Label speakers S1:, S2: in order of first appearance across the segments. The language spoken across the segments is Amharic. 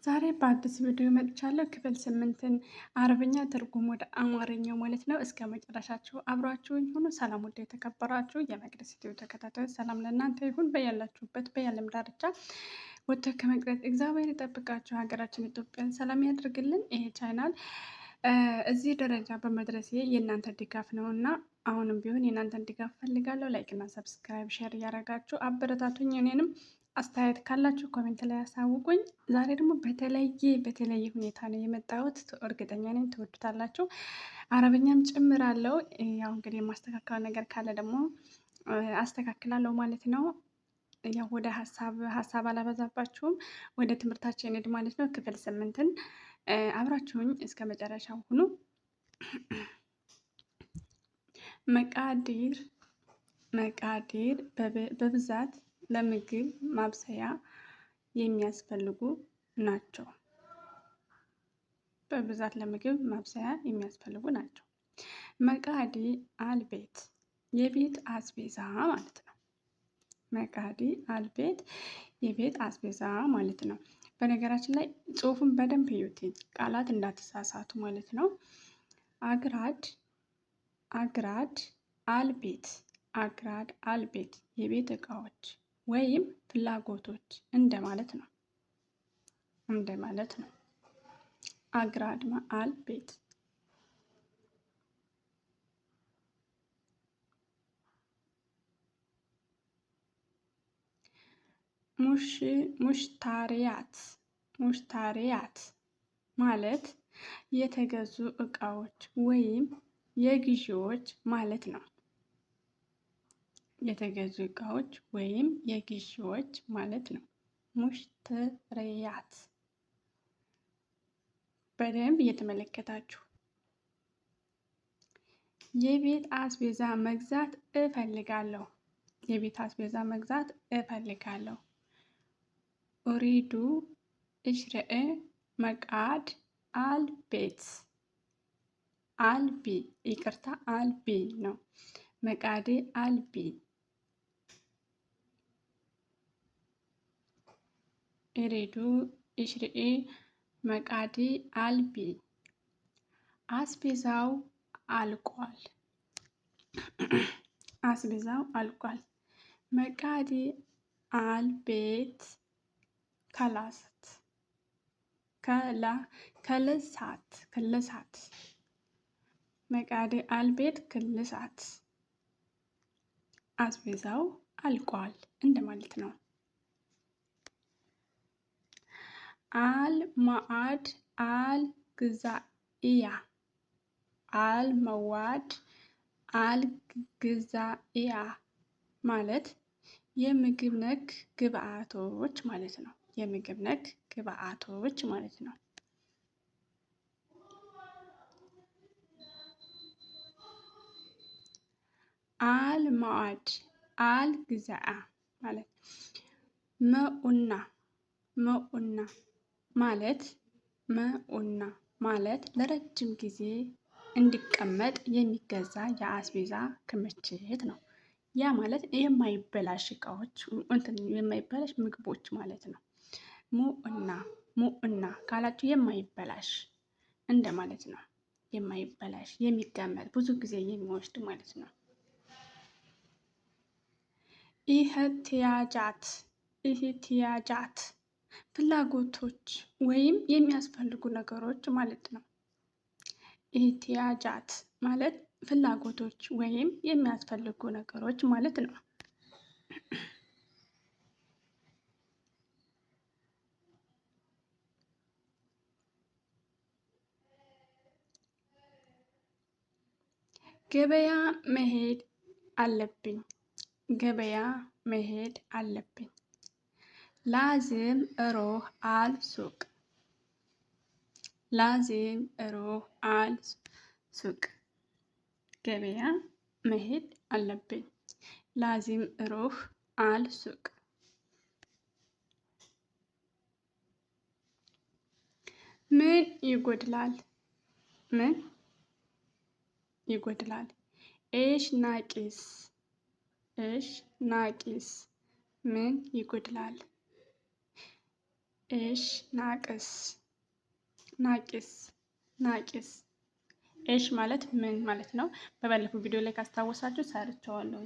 S1: ዛሬ በአዲስ ቪዲዮ መጥቻለሁ። ክፍል 8ን አረብኛ ትርጉም ወደ አማርኛው ማለት ነው። እስከ መጨረሻችሁ አብራችሁኝ ሁኑ። ሰላም ወደ የተከበራችሁ የመቅደስ ኢትዮ ተከታታዮች ሰላም ለእናንተ ይሁን። በያላችሁበት በያለም ዳርቻ ወጥቶ ከመቅረት እግዚአብሔር ይጠብቃችሁ። ሀገራችን ኢትዮጵያን ሰላም ያድርግልን። ይሄ ቻናል እዚህ ደረጃ በመድረሴ የእናንተ ድጋፍ ነው እና አሁንም ቢሆን የእናንተን ድጋፍ ፈልጋለሁ። ላይክ እና ሰብስክራይብ ሼር እያደረጋችሁ አበረታቱኝ። እኔንም አስተያየት ካላችሁ ኮሜንት ላይ ያሳውቁኝ። ዛሬ ደግሞ በተለየ ሁኔታ ነው የመጣሁት። እርግጠኛ ነኝ ትወዱታላችሁ። አረብኛም ጨምራለሁ። ያው እንግዲህ የማስተካከለው ነገር ካለ ደግሞ አስተካክላለሁ ማለት ነው። ያው ወደ ሀሳብ አላበዛባችሁም። ወደ ትምህርታችን እንሂድ ማለት ነው። ክፍል 8ን አብራችሁኝ እስከ መጨረሻው ሁኑ። መቃዲር በብዛት ለምግብ ማብሰያ የሚያስፈልጉ ናቸው። በብዛት ለምግብ ማብሰያ የሚያስፈልጉ ናቸው። መቃዲ አልቤት የቤት አስቤዛ ማለት ነው። መቃዲ አልቤት የቤት አስቤዛ ማለት ነው። በነገራችን ላይ ጽሁፉን በደንብ እዩት፣ ቃላት እንዳትሳሳቱ ማለት ነው። አግራድ አልቤት አግራድ አልቤት የቤት እቃዎች ወይም ፍላጎቶች እንደማለት ነው። አግራድ አልቤት ሙሽታሪያት ማለት የተገዙ እቃዎች ወይም የግዢዎች ማለት ነው። የተገዙ እቃዎች ወይም የግዢዎች ማለት ነው። ሙሽተሪያት በደንብ እየተመለከታችሁ። የቤት አስቤዛ መግዛት እፈልጋለሁ። የቤት አስቤዛ መግዛት እፈልጋለሁ። ኡሪዱ እሽረእ መቃድ አልቤት አልቢ ይቅርታ አልቢ ነው። መቃዴ አልቢ ኡሪዱ እሽረእ መቃዲ አልቢ አስቤዛው አልቋል። አስቤዛው አልቋል። መቃዲ አልቤት ክልሳት መቃዲ አልቤት ክልሳት አስቤዛው አልቋል እንደማለት ነው። አልማአድ አልግዛኢያ አልመዋድ አልግዛኢያ ማለት የምግብ ነክ ግብአቶች ማለት ነው። የምግብ ነክ ግብአቶች ማለት ነው። አልማዋድ አልግዛአ ማለት መኡና ማለት ለረጅም ጊዜ እንዲቀመጥ የሚገዛ የአስቤዛ ክምችት ነው። ያ ማለት የማይበላሽ እቃዎች የማይበላሽ ምግቦች ማለት ነው። ሙኡና ካላችሁ የማይበላሽ እንደማለት ነው። የማይበላሽ የሚቀመጥ ብዙ ጊዜ የሚወስድ ማለት ነው። ኢህቲያጃት ፍላጎቶች ወይም የሚያስፈልጉ ነገሮች ማለት ነው። ኢህቲያጃት ማለት ፍላጎቶች ወይም የሚያስፈልጉ ነገሮች ማለት ነው። ገበያ መሄድ አለብኝ። ገበያ መሄድ አለብኝ። ላዝም እሮህ አል ሱቅ ላዚም እሮህ አል ሱቅ ገበያ መሄድ አለብኝ። ላዚም እሮህ አል ሱቅ ምን ይጎድላል? ምን ይጎድላል? ኤሽ ናቂስ ምን ይጎድላል? ኤሽ ናቅስ ናቂስ ናቂስ። ኤሽ ማለት ምን ማለት ነው? በባለፈው ቪዲዮ ላይ ካስታወሳችሁ ሰርቸዋለሁ።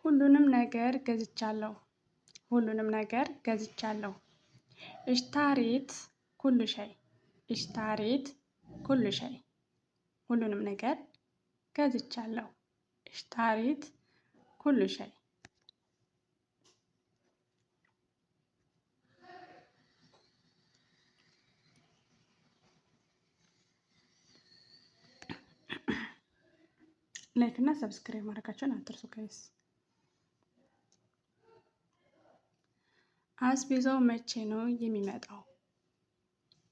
S1: ሁሉንም ነገር ገዝቻለሁ። ሁሉንም ነገር ገዝቻለሁ። እሽታሪት ኩሉ ሸይ እሽታሪት ኩሉ ሸይ። ሁሉንም ነገር ገዝቻለሁ። እሽታሪት ኩሉ ሸይ። ላይክ እና ሰብስክራይብ ማድረጋቸውን አትርሱ ጋይስ። አስቤዛው መቼ ነው የሚመጣው?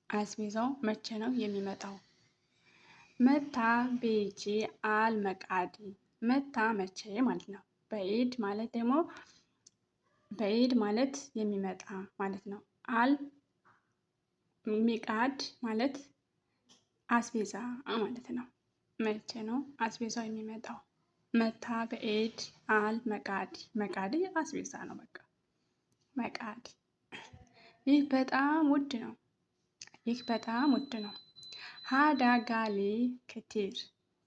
S1: አስቤዛው መቼ ነው የሚመጣው? መታ ቤጂ አል መቃዲ። መታ መቼ ማለት ነው። በኢድ ማለት ደግሞ በኢድ ማለት የሚመጣ ማለት ነው። አል ሚቃድ ማለት አስቤዛ ማለት ነው። መቼ ነው አስቤዛው የሚመጣው? መታ በኢድ አል መቃዲ። መቃዲ አስቤዛ ነው በቃ መቃድ። ይህ በጣም ውድ ነው። ይህ በጣም ውድ ነው። ሀዳ ጋሊ ክቲር።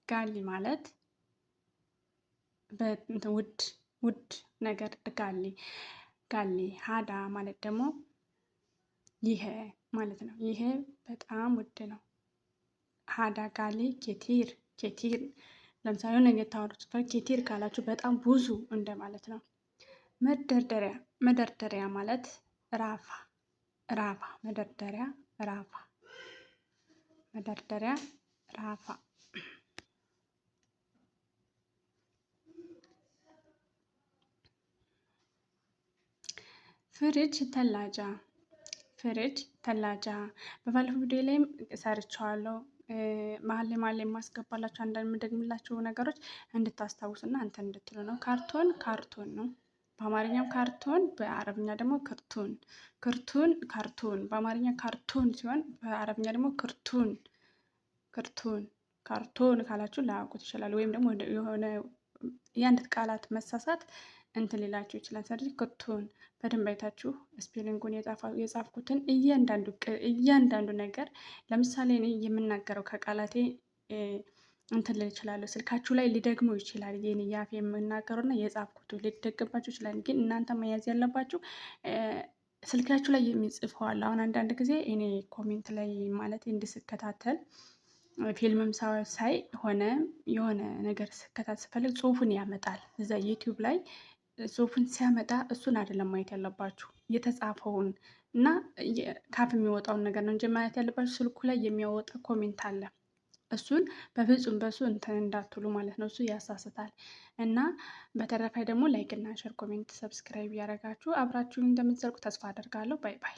S1: ጋሊ ማለት ውድ ውድ ነገር ጋሊ ጋሊ። ሀዳ ማለት ደግሞ ይሄ ማለት ነው። ይሄ በጣም ውድ ነው። ሀዳ ጋሊ ኬቲር ኬቲር። ለምሳሌ ነገ ታወሩት ኬቲር ካላችሁ በጣም ብዙ እንደማለት ነው። መደርደሪያ መደርደሪያ ማለት ራፋ ራፋ። መደርደሪያ ራፋ መደርደሪያ ራፋ። ፍሪጅ ተላጃ ፍሪጅ ተላጃ። በባለፈው ቪዲዮ ላይም ሰርቸዋለሁ። መሀል ላይ የማስገባላችሁ አንዳንድ የምደግምላችሁ ነገሮች እንድታስታውሱና እንትን እንድትሉ ነው። ካርቶን ካርቶን ነው በአማርኛም ካርቶን፣ በአረብኛ ደግሞ ክርቱን። ክርቱን ካርቱን። በአማርኛ ካርቱን ሲሆን በአረብኛ ደግሞ ክርቱን ክርቱን። ካርቶን ካላችሁ ላያውቁት ይችላል። ወይም ደግሞ የሆነ የአንድ ቃላት መሳሳት እንትን ሊላችሁ ይችላል። ስለዚህ ክርቱን በደንብ አይታችሁ ስፔሊንጉን የጻፍኩትን እያንዳንዱ ነገር ለምሳሌ እኔ የምናገረው ከቃላቴ እንትን ልል እችላለሁ። ስልካችሁ ላይ ሊደግሙ ይችላል። ይህን ያፍ የምናገሩና የጻፍኩት ሊደግባችሁ ይችላል። ግን እናንተ መያዝ ያለባችሁ ስልካችሁ ላይ የሚጽፈዋል። አሁን አንዳንድ ጊዜ እኔ ኮሜንት ላይ ማለት እንድስከታተል ፊልምም ሳይ ሆነ የሆነ ነገር ስከታተል ስፈልግ ጽሁፉን ያመጣል። እዛ ዩቲዩብ ላይ ጽሁፉን ሲያመጣ እሱን አይደለም ማየት ያለባችሁ የተጻፈውን እና ካፍ የሚወጣውን ነገር ነው እንጂ ማየት ያለባችሁ ስልኩ ላይ የሚያወጣ ኮሜንት አለ። እሱን በፍጹም በሱ እንትን እንዳትሉ ማለት ነው። እሱ ያሳስታል። እና በተረፈ ደግሞ ላይክ እና ሸር፣ ኮሜንት፣ ሰብስክራይብ እያደረጋችሁ አብራችሁን እንደምትዘልቁ ተስፋ አደርጋለሁ። ባይ ባይ።